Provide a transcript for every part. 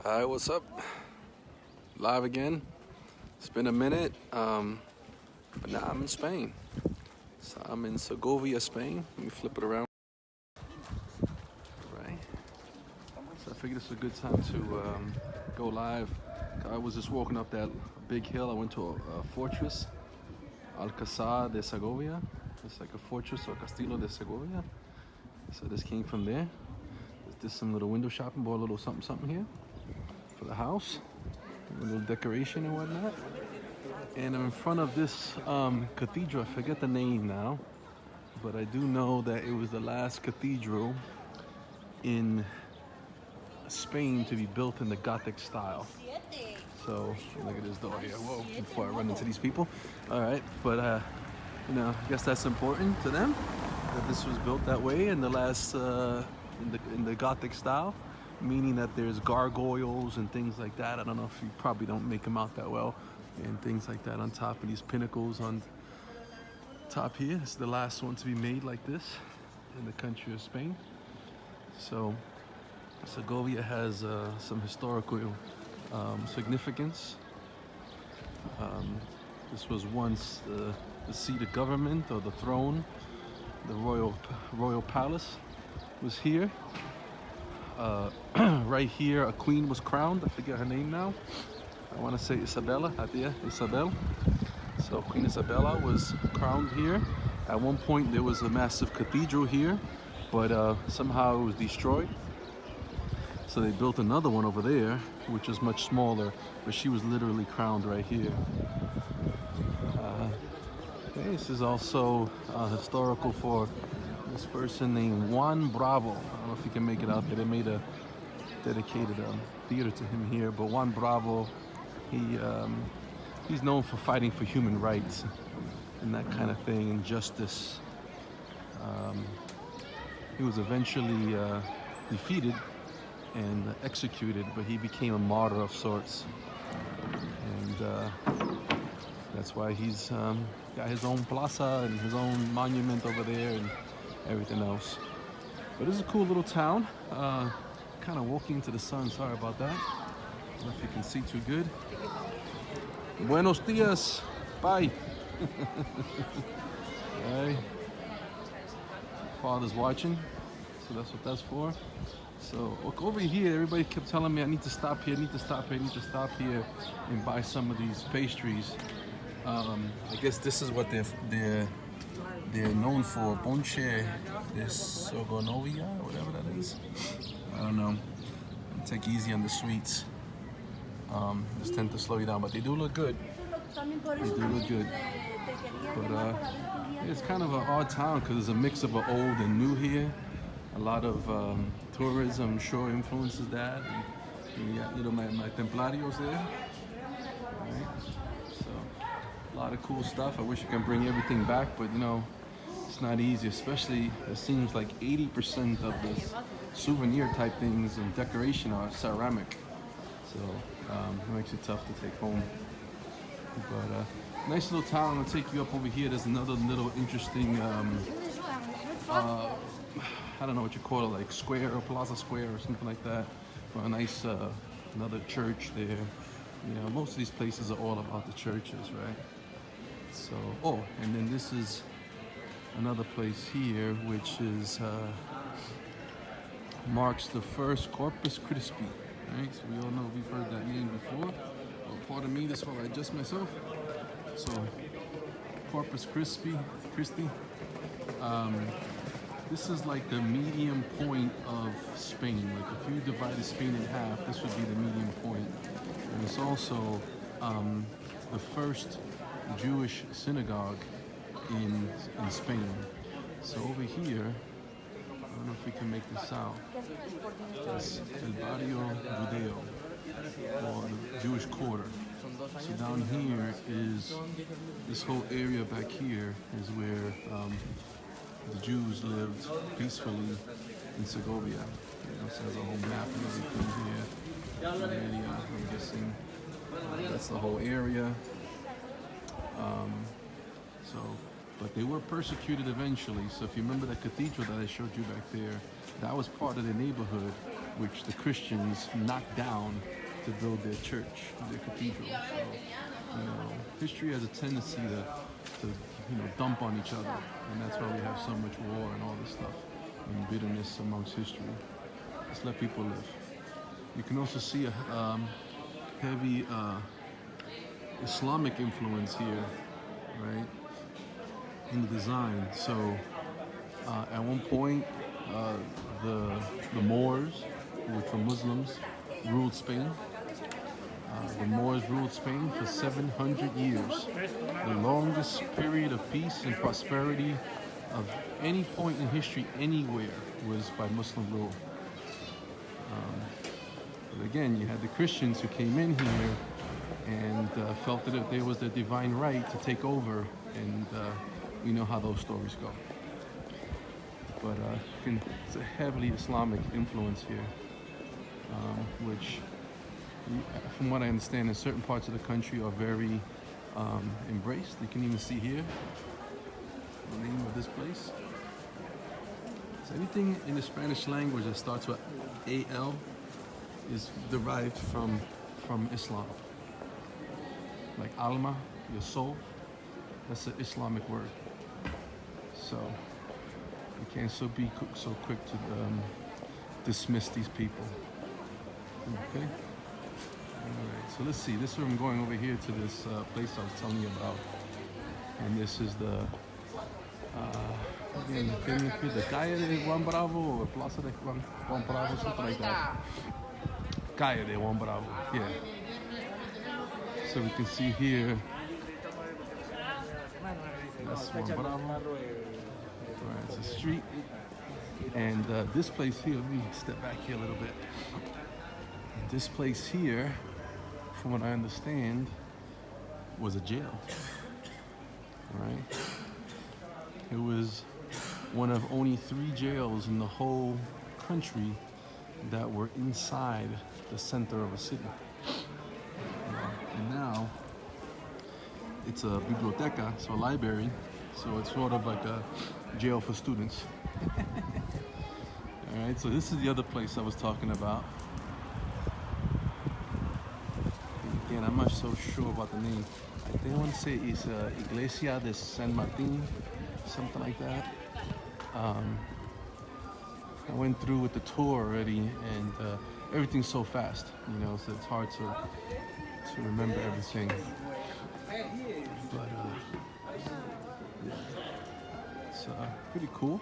Hi, what's up? Live again. It's been a minute, but now I'm in Spain. So I'm in Segovia, Spain. Let me flip it around. Right. So I figured it's a good time to go live. I was just walking up that big hill. I went to a fortress, Alcázar de Segovia. It's like a fortress or Castillo de Segovia. So this came from there. There's some little window shopping, bought a little something here for the house, a little decoration and whatnot. And I'm in front of this cathedral. I forget the name now, but I do know that it was the last cathedral in Spain to be built in the Gothic style. So look at this door here. Whoa! Before I run into these people. All right, but I guess that's important to them that this was built that way in the last in the Gothic style. Meaning that there's gargoyles and things like that. I don't know if you probably don't make them out that well, and things like that on top of these pinnacles on top here. It's the last one to be made like this in the country of Spain. So Segovia has some historical significance. This was once the seat of government or the throne. The royal palace was here. Right here, a queen was crowned. I forget her name now. I want to say Isabella. Isabel. So Queen Isabella was crowned here. At one point, there was a massive cathedral here, but somehow it was destroyed. So they built another one over there, which is much smaller, but she was literally crowned right here. This is also historical for this person named Juan Bravo. I don't know if you can make it out there. They made a dedicated theater to him here. But Juan Bravo, he's known for fighting for human rights and that kind of thing, and justice. He was eventually defeated and executed, but he became a martyr of sorts. And that's why he's got his own plaza and his own monument over there and everything else. But this is a cool little town. Kind of walking into the sun. Sorry about that. I don't know if you can see too good. Buenos dias. Bye. Hey. Father's watching, so that's what that's for. So look over here. Everybody kept telling me I need to stop here, need to stop here, need to stop here, and buy some of these pastries. I guess this is what they're known for. Ponche de Segovia, whatever that is. I don't know. Take easy on the sweets. Just tend to slow you down, but they do look good. They do look good. But it's kind of an odd town because there's a mix of old and new here. A lot of tourism, I'm sure, influences that. And you got my templarios there. Right. So a lot of cool stuff. I wish I could bring everything back, but it's not easy, especially it seems like 80% of this souvenir type things and decoration are ceramic. So it makes it tough to take home. But nice little town. I'm gonna take you up over here. There's another little interesting, I don't know what you call it, like square or plaza square or something like that. Or a nice, another church there. Most of these places are all about the churches, right? So, and then this is another place here, which is marks the first Corpus Christi. Right? So we all know we've heard that name before. Pardon me, this while I adjust myself. So Corpus Christi. This is like the medium point of Spain. Like if you divided Spain in half, this would be the medium point. And it's also the first Jewish synagogue in Spain. So over here, I don't know if we can make this out. It's El Barrio Judeo, or the Jewish Quarter. So down here is this whole area back here is where the Jews lived peacefully in Segovia. It has a whole map and everything here. I'm guessing that's the whole area. But they were persecuted eventually. So if you remember that cathedral that I showed you back there, that was part of the neighborhood. which the Christians knocked down to build their church, their cathedral. So, history has a tendency to dump on each other, and that's why we have so much war and all this stuff and bitterness amongst history. Just let people live. You can also see a heavy Islamic influence here, right, in the design. So at one point, the Moors, which were Muslims, ruled Spain. The Moors ruled Spain for 700 years, the longest period of peace and prosperity of any point in history anywhere was by Muslim rule. But again, you had the Christians who came in here and felt that there was the divine right to take over, and we know how those stories go. But it's a heavily Islamic influence here, which, from what I understand, in certain parts of the country are very embraced. You can even see here the name of this place. So anything in the Spanish language that starts with AL is derived from Islam. Like alma, your soul, that's an Islamic word. So you can't so quick to dismiss these people. Okay. Alright, so let's see. This is where I'm going over here to this place I was telling you about. And this is the Calle de Juan Bravo or Plaza de Juan Bravo, something like that. Calle de Juan Bravo, yeah. So we can see here, that's Juan Bravo. Alright, it's a street. And this place here, let me step back here a little bit. This place here, from what I understand, was a jail, right? It was one of only 3 jails in the whole country that were inside the center of a city. And now it's a biblioteca, so a library, so it's sort of like a jail for students. All right, so this is the other place I was talking about. Again, I'm not so sure about the name. I think I want to say it's Iglesia de San Martin, something like that. I went through with the tour already, and everything's so fast, so it's hard to remember everything. But yeah, it's pretty cool.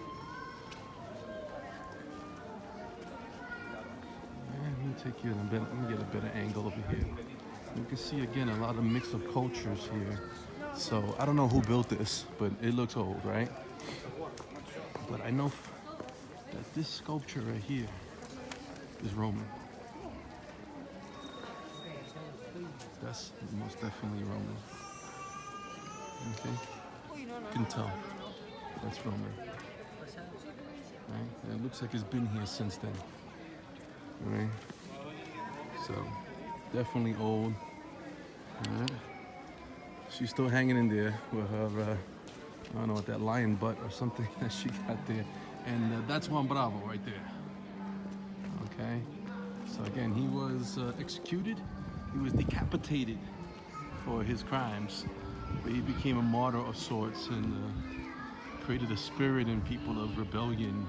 Let me take you in a bit. Let me get a better angle over here. You can see again a lot of mix of cultures here. So I don't know who built this, but it looks old, right? But I know that this sculpture right here is Roman. That's most definitely Roman. Okay, you can tell that's Roman. Right? And it looks like it's been here since then. Right? So definitely old. Right? She's still hanging in there with her, I don't know what, that lion butt or something that she got there. And that's Juan Bravo right there. Okay? So again, he was executed. He was decapitated for his crimes. But he became a martyr of sorts and created a spirit in people of rebellion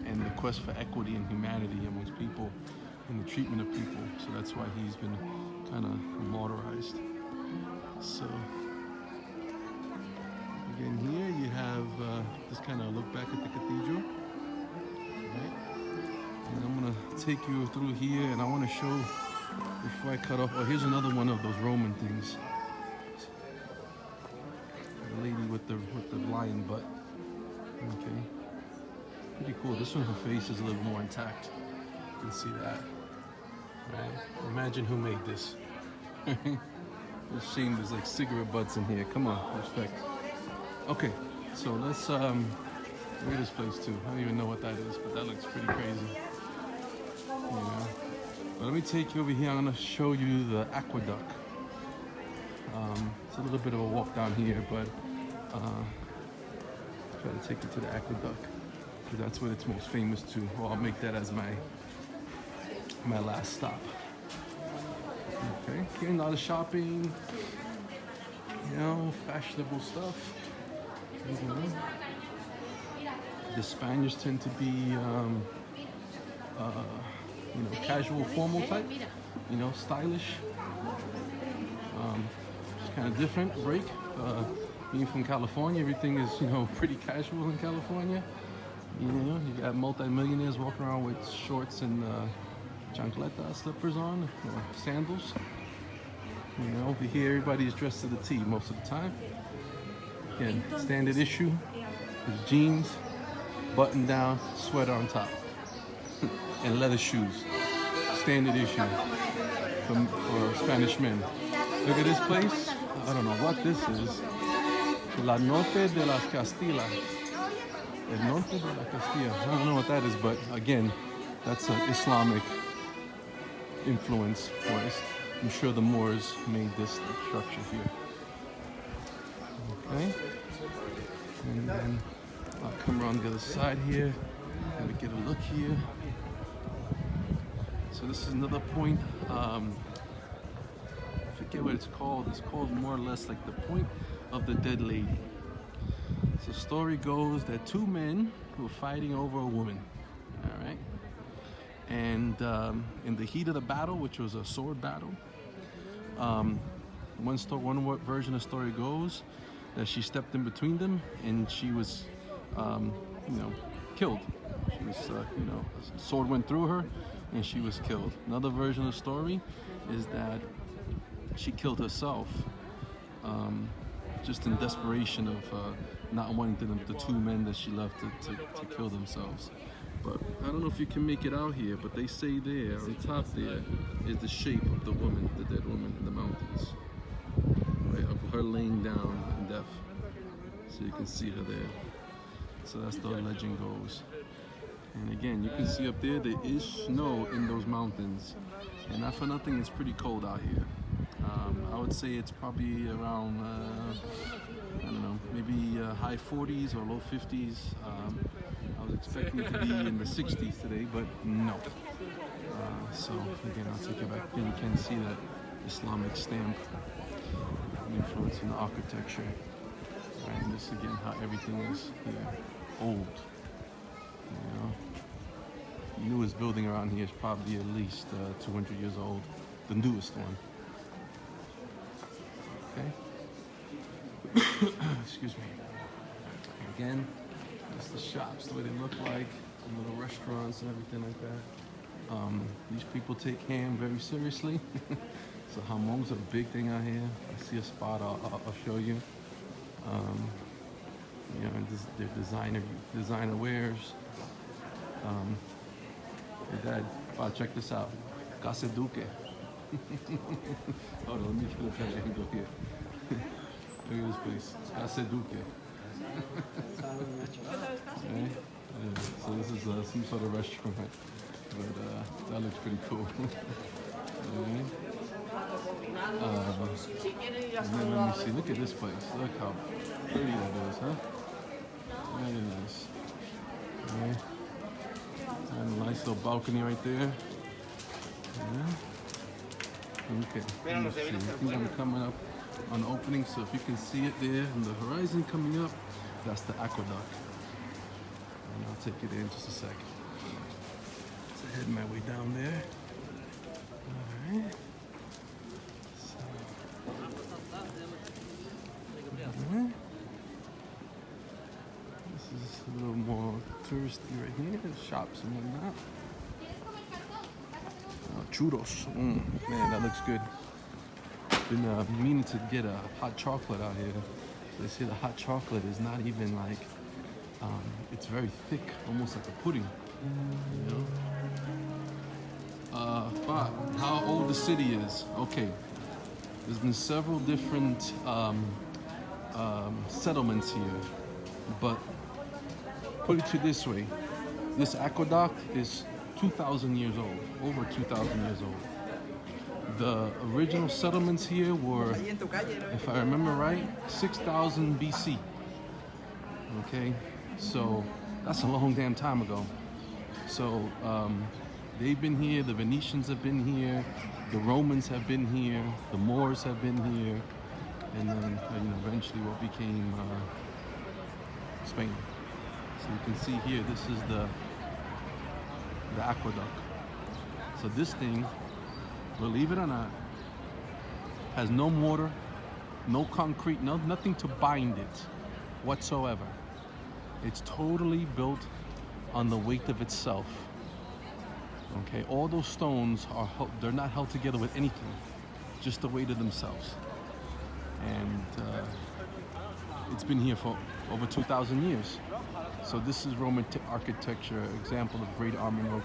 and the quest for equity and humanity amongst people and the treatment of people. So that's why he's been kind of martyrized. So again, here you have this kind of look back at the cathedral. Right? And I'm gonna take you through here, and I want to show, before I cut off, oh, here's another one of those Roman things. The lady with the lion butt. Okay. Pretty cool. This one, her face is a little more intact. You can see that. Right? Imagine who made this. It's a shame there's like cigarette butts in here. Come on, respect. Okay, so let's look at this place too. I don't even know what that is, but that looks pretty crazy. But let me take you over here. I'm gonna show you the aqueduct. It's a little bit of a walk down here, but try to take you to the aqueduct. because that's what it's most famous to. Well, I'll make that as my last stop. Okay, getting a lot of shopping, you know, fashionable stuff. Mhm. The Spaniards tend to be, you know, casual, formal type, you know, stylish. It's kind of different break. Being from California, everything is, you know, pretty casual in California. You know, you got multi-millionaires walking around with shorts and chancleta slippers on, or sandals. You know, over here everybody's dressed to the T most of the time. Again, standard issue is jeans, button down, sweater on top, and leather shoes. Standard issue for Spanish men. Look at this place. I don't know what this is. La Norte de la Castilla. El Norte de la Castilla. I don't know what that is, but again, that's an Islamic influence. I'm sure the Moors made this structure here. Okay. And then I'll come around the other side here and we get a look here. So this is another point. I forget what it's called. It's called more or less like the Point of the Dead Lady. So the story goes that two men were fighting over a woman. All right. And in the heat of the battle, which was a sword battle, one version of the story goes that she stepped in between them and she was, you know, killed. She was, you know, a sword went through her and she was killed. Another version of the story is that she killed herself, just in desperation of not wanting the two men that she loved to kill themselves. But I don't know if you can make it out here, but they say there, on top there, is the shape of the woman, the dead woman in the mountains. Right, of her laying down in death. So you can see her there. So that's the legend goes. And again, you can see up there is snow in those mountains. And not for nothing, it's pretty cold out here. I would say it's probably around, I don't know, maybe high 40s or low 50s. I was expecting it to be in the 60s today, but no. So again, I'll take it back. Again, you can see that Islamic stamp influence in the architecture. Right, and this again, how everything is here, old. You know, the newest building around here is probably at least 200 years old, the newest one. Okay. Excuse me. Again, that's the shops, the way they look like, the little restaurants and everything like that. These people take ham very seriously. So hamon's a big thing out here. I see a spot I'll show you. You know, their designer wares. Hey Dad, wow, check this out. Casa Duque. Hold on, let me get a better angle here. Look at this place. Casa Duque. Okay. Yeah. So this is some sort of restaurant, but that looks pretty cool. Okay. And then let me see. Look at this place. Look how pretty that is, huh? Very nice. Okay. And a nice little balcony right there. Yeah. Okay. I think I'm coming up on opening, so if you can see it there on the horizon coming up, that's the aqueduct. And I'll take it in just a sec. So heading my way down there. Alright. This is a little more touristy right here. There's shops and whatnot. Churros. Man, that looks good. Been meaning to get a hot chocolate out here. They say the hot chocolate is not even like, it's very thick, almost like a pudding. You know? But how old the city is? Okay, there's been several different settlements here, but put it to this way, this aqueduct is 2,000 years old, over 2,000 years old. The original settlements here were, if I remember right, 6,000 BC. Okay, so That's a long damn time ago. So they've been here, the Venetians have been here, the Romans have been here, the Moors have been here, and then eventually what became Spain. So you can see here, this is the aqueduct. So this thing, believe it or not, has no mortar, no concrete, nothing to bind it whatsoever. It's totally built on the weight of itself. Okay, all those stones they're not held together with anything, just the weight of themselves. And it's been here for over 2,000 years. So this is Roman architecture, example of great Roman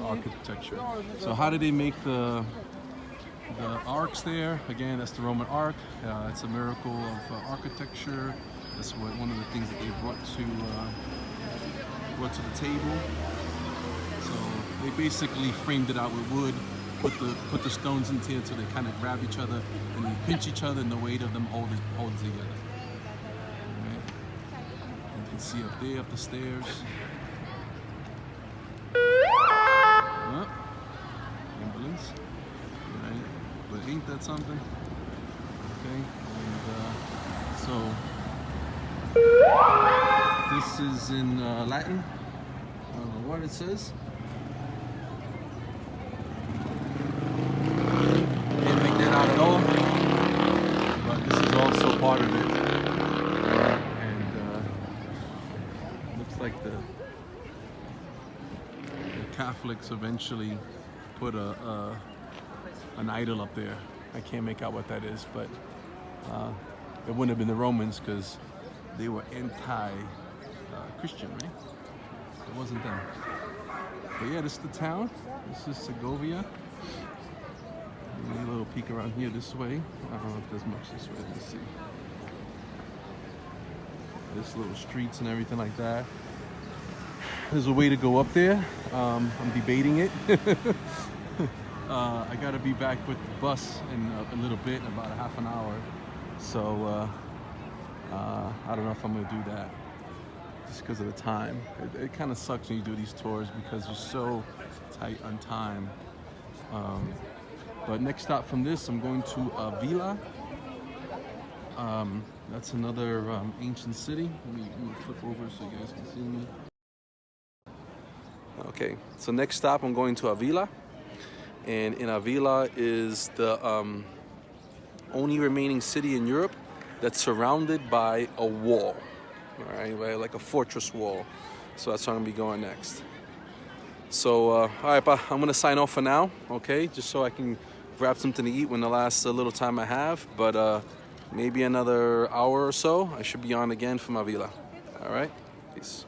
architecture. So how did they make the arcs there? Again, that's the Roman arc. It's a miracle of architecture. That's one of the things that they brought to the table. So they basically framed it out with wood, put the stones into it so they kind of grab each other and they pinch each other, and the weight of them holds together. Right. You can see up there, up the stairs. Ambulance. Right. But ain't that something? Okay. And so this is in Latin. I don't know what it says. Can't make that out at all. But this is also part of it. And looks like the Catholics eventually put an idol up there. I can't make out what that is, but it wouldn't have been the Romans because they were anti-Christian, right? It wasn't them. But yeah, this is the town. This is Segovia. A little peek around here this way. I don't know if there's much this way. Let me see. There's little streets and everything like that. There's a way to go up there. I'm debating it. I gotta be back with the bus in a little bit, in about a half an hour. So I don't know if I'm gonna do that just because of the time. It kind of sucks when you do these tours because you're so tight on time. But next stop from this, I'm going to Avila. That's another ancient city. Let me flip over so you guys can see me. Okay, so next stop, I'm going to Avila. And in Avila is the only remaining city in Europe that's surrounded by a wall, all right, like a fortress wall. So that's where I'm gonna be going next. So, all right, pa, I'm gonna sign off for now, okay? Just so I can grab something to eat when the last little time I have. But maybe another hour or so, I should be on again from Avila. All right, peace.